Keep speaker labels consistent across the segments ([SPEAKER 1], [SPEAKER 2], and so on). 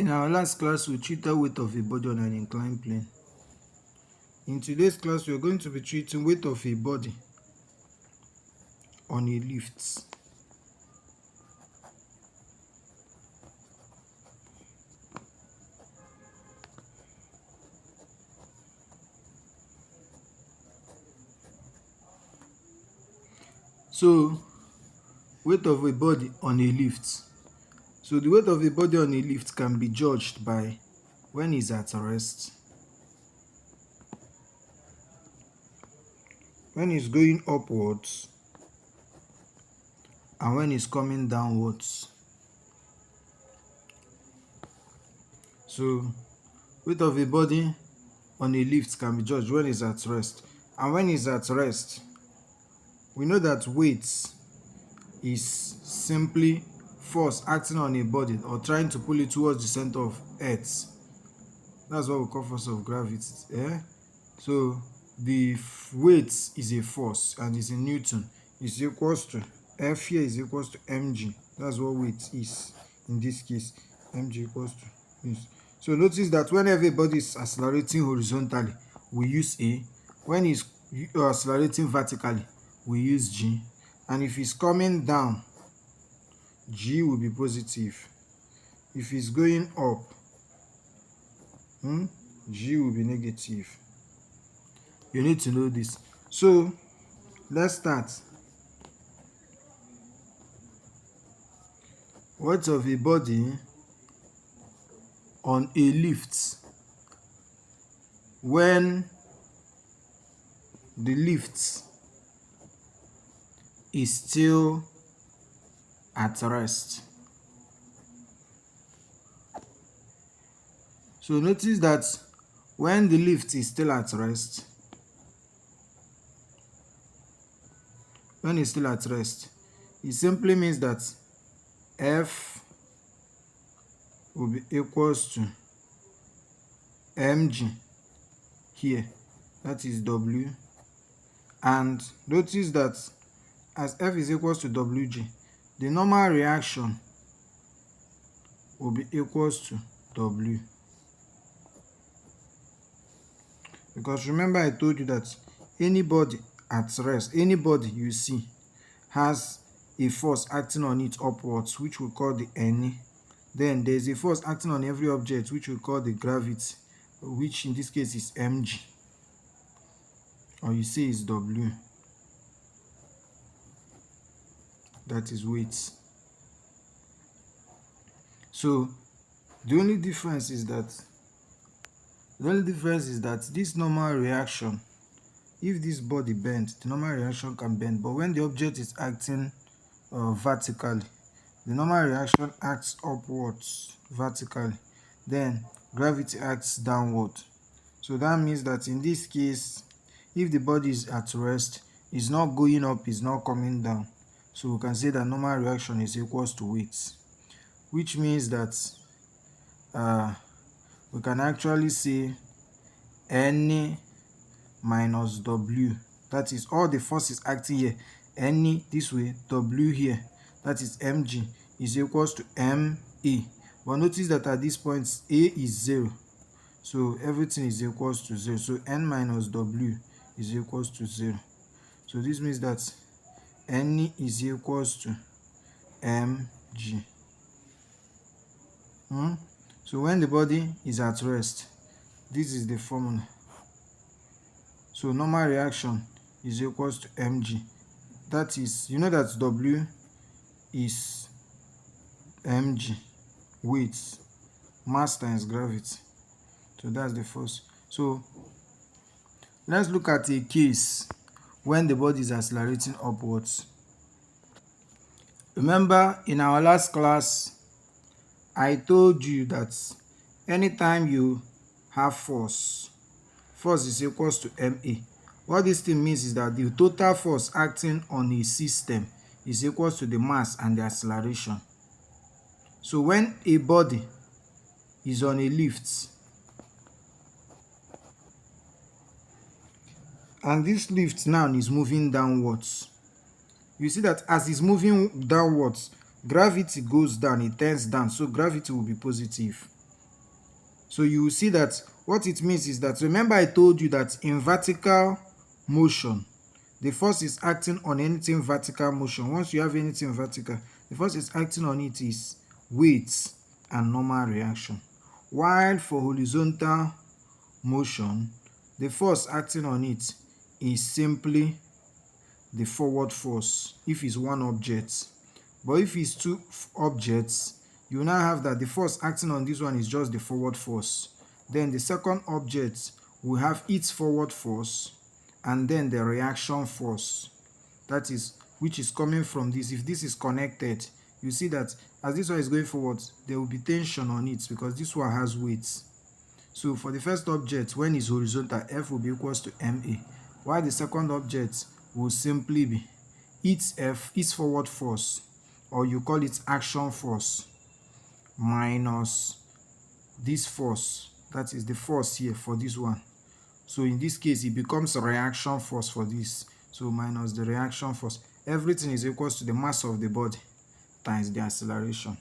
[SPEAKER 1] In our last class, we treated weight of a body on an inclined plane. In today's class, we are going to be treating weight of a body on a lift. So, weight of a body on a lift. So, the weight of a body on a lift can be judged by when it's at rest, when it's going upwards, and when it's coming downwards. So, weight of a body on a lift can be judged when it's at rest. And when it's at rest, we know that weight is simply force acting on a body or trying to pull it towards the center of Earth. That's what we call force of gravity. So the weight is a force and is in Newton. Is equals to F here is equals to mg. That's what weight is in this case. Mg equals to this. So notice that whenever a body is accelerating horizontally, we use A. When it's accelerating vertically, we use G. And if it's coming down, G will be positive. If it's going up, G will be negative. You need to know this. So let's start. Weight of a body on a lift when the lift is still at rest. So notice that when the lift is still at rest, it simply means that F will be equals to mg here, that is W. And notice that as F is equals to Wg, the normal reaction will be equals to W. Because remember I told you that anybody at rest, anybody you see has a force acting on it upwards, which we call the N. Then there is a force acting on every object, which we call the gravity, which in this case is mg, or you say is W. That is weight. So the only difference is that this normal reaction, if this body bends, the normal reaction can bend. But when the object is acting vertically, the normal reaction acts upwards vertically. Then gravity acts downward. So that means that in this case, if the body is at rest, it's not going up, it's not coming down. So we can say that normal reaction is equals to weight, which means that we can actually say N minus W. That is all the forces acting here. N this way, W here, that is mg, is equals to ma. But notice that at this point A is 0. So everything is equals to 0. So N minus W is equals to 0. So this means that N is equals to mg. So when the body is at rest, this is the formula. So normal reaction is equals to mg. That is, you know that W is mg, weight, mass times gravity. So that's the force. So let's look at a case when the body is accelerating upwards. Remember in our last class, I told you that anytime you have force is equals to ma. What this thing means is that the total force acting on a system is equals to the mass and the acceleration. So when a body is on a lift and this lift now is moving downwards, you see that as it's moving downwards, gravity goes down, it turns down, so gravity will be positive. So you will see that what it means is that, remember I told you that in vertical motion, the force is acting on anything vertical motion. Once you have anything vertical, the force is acting on it is weight and normal reaction. While for horizontal motion, the force acting on it is simply the forward force if it's one object. But if it's two objects, you now have that the force acting on this one is just the forward force. Then the second object will have its forward force and then the reaction force, that is, which is coming from this. If this is connected, you see that as this one is going forward, there will be tension on it because this one has weight. So for the first object, when it's horizontal, F will be equals to ma, while the second object will simply be its F, its forward force, or you call it action force, minus this force, that is the force here for this one. So in this case, it becomes a reaction force for this. So minus the reaction force. Everything is equals to the mass of the body times the acceleration.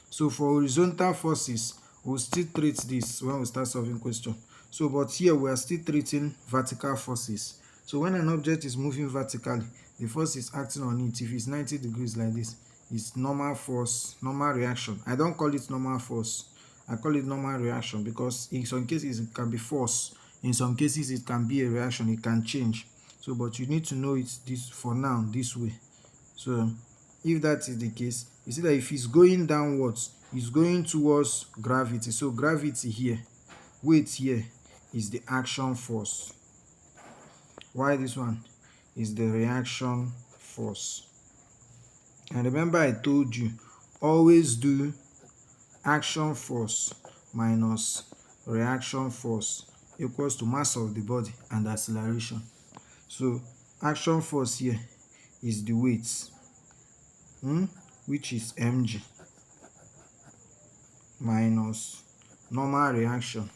[SPEAKER 1] So for horizontal forces, we'll still treat this when we start solving question. So but here we are still treating vertical forces. So when an object is moving vertically, the force is acting on it. If it's 90 degrees like this, it's normal force, normal reaction. I don't call it normal force. I call it normal reaction because in some cases it can be force. In some cases it can be a reaction. It can change. So but you need to know it this for now this way. So if that is the case, you see that if it's going downwards, it's going towards gravity. So gravity here, weight here is the action force. Why this one is the reaction force. And remember I told you, always do action force minus reaction force equals to mass of the body and acceleration. So action force here is the weight, which is mg, minus normal reaction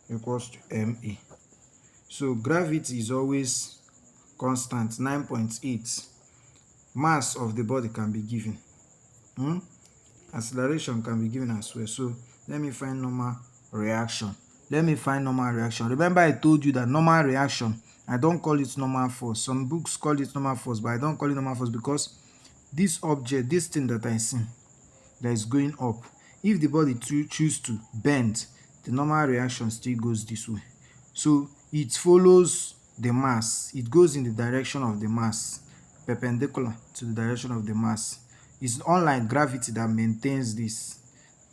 [SPEAKER 1] equals to ma. So gravity is always constant, 9.8. Mass of the body can be given. Acceleration can be given as well. So let me find normal reaction. Remember I told you that normal reaction, I don't call it normal force. Some books call it normal force, but I don't call it normal force because this object, this thing that I see that is going up, if the body choose to bend, the normal reaction still goes this way. So it follows the mass. It goes in the direction of the mass, perpendicular to the direction of the mass. It's unlike gravity that maintains this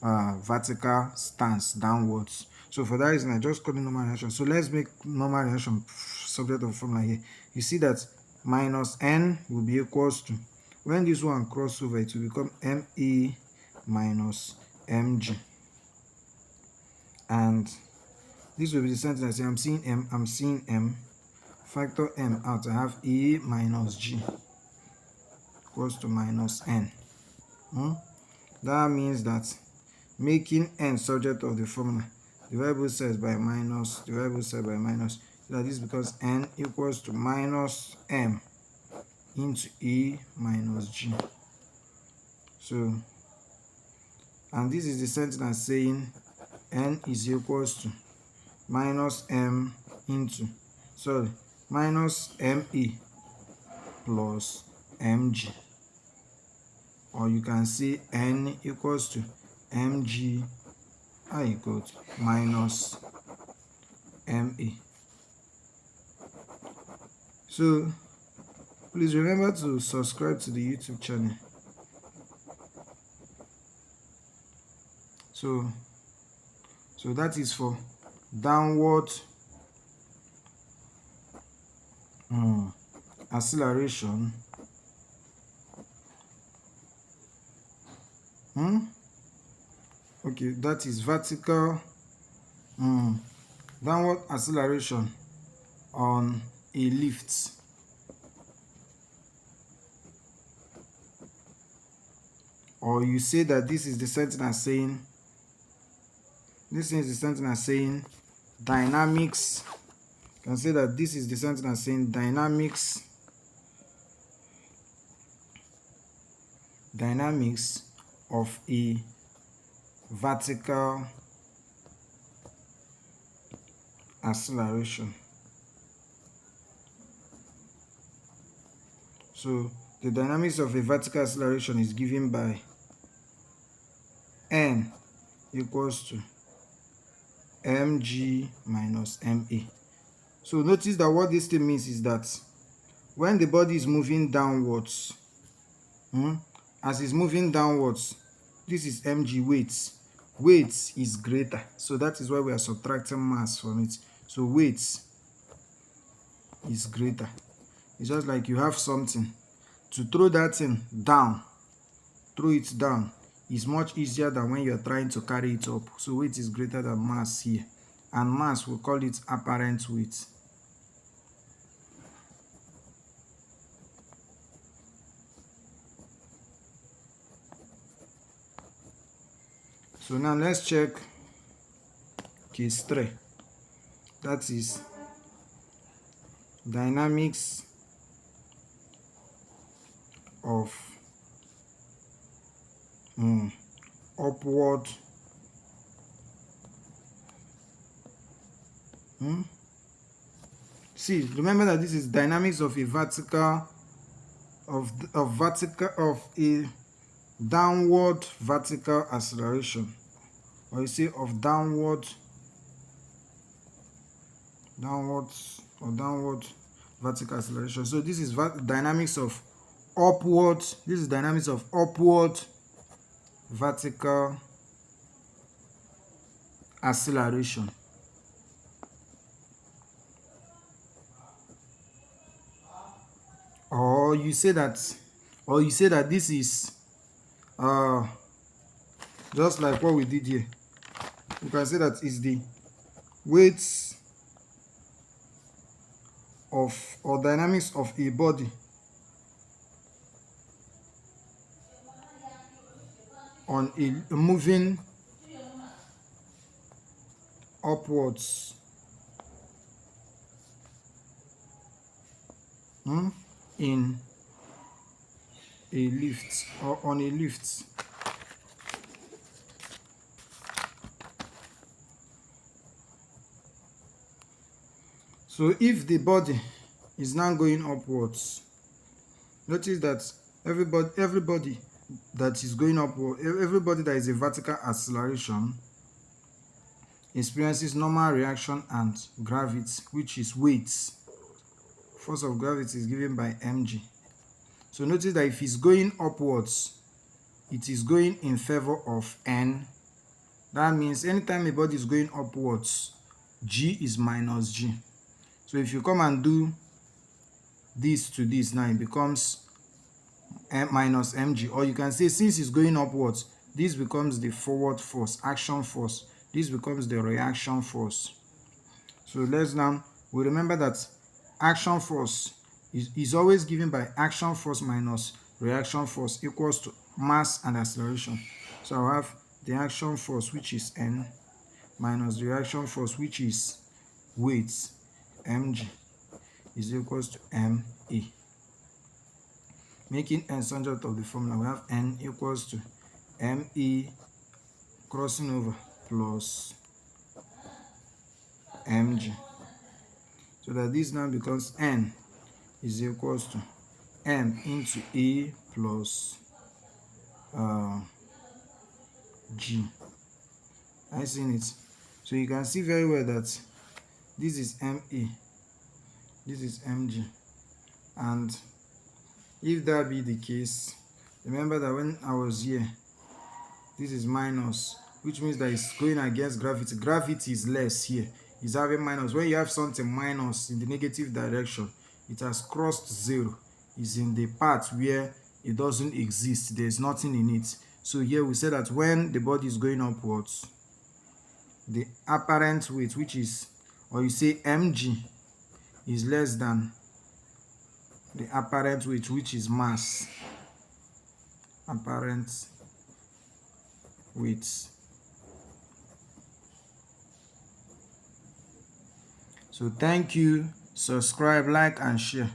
[SPEAKER 1] vertical stance downwards. So for that reason, I just call it normal reaction. So let's make normal reaction subject of formula here. You see that minus n will be equals to, when this one cross over, it will become ma minus mg. And this will be the sentence I say, I'm seeing m, I'm seeing m. Factor m out, I have a minus g equals to minus n. That means that making n subject of the formula, divide both sides by minus, divide both sides by minus, so that is because n equals to minus m into a minus g. So, and this is the sentence saying n is equals to minus m into, sorry, minus ma plus mg. Or you can say n equals to mg I got minus ma. So please remember to subscribe to the YouTube channel. So that is for downward acceleration. Okay, that is vertical downward acceleration on a lift. Or you say that this is the sentence saying, dynamics. You can say that this is the sentence saying dynamics of a vertical acceleration. So the dynamics of a vertical acceleration is given by n equals to mg minus ma. So notice that what this thing means is that when the body is moving downwards, as it's moving downwards, this is mg weight is greater, so that is why we are subtracting mass from it. So weight is greater. It's just like you have something to throw that thing down, throw it down is much easier than when you're trying to carry it up. So weight is greater than mass here, and mass, we call it apparent weight. So now let's check case 3. That is dynamics of upward see, remember that this is dynamics of a vertical of a downward vertical acceleration, or you say of downward vertical acceleration. So this is dynamics of upward, this is dynamics of upward vertical acceleration. Or you say that this is just like what we did here. You can say that is the weights of, or dynamics of a body on a moving upwards in a lift, or on a lift. So if the body is now going upwards, notice that everybody that is going upward, everybody that is a vertical acceleration experiences normal reaction and gravity, which is weight. Force of gravity is given by mg. So notice that if it's going upwards, it is going in favor of n. That means anytime a body is going upwards, g is minus g. So if you come and do this to this, now it becomes minus mg. Or you can say, since it's going upwards, this becomes the forward force, action force. This becomes the reaction force. So let's now, we remember that action force is always given by action force minus reaction force equals to mass and acceleration. So I'll have the action force, which is n, minus the reaction force, which is weight, mg, is equals to ma. Making n subject of the formula, we have n equals to ma crossing over plus mg. So that this now becomes n is equals to m into a plus g. I seen it. So you can see very well that this is ma, this is mg, and if that be the case, remember that when I was here, this is minus, which means that it's going against gravity. Gravity is less here, it's having minus. When you have something minus in the negative direction, it has crossed zero, is in the part where it doesn't exist, there's nothing in it. So here we say that when the body is going upwards, the apparent weight, which is, or you say mg, is less than the apparent weight, which is mass. Apparent weight. So thank you. Subscribe, like, and share.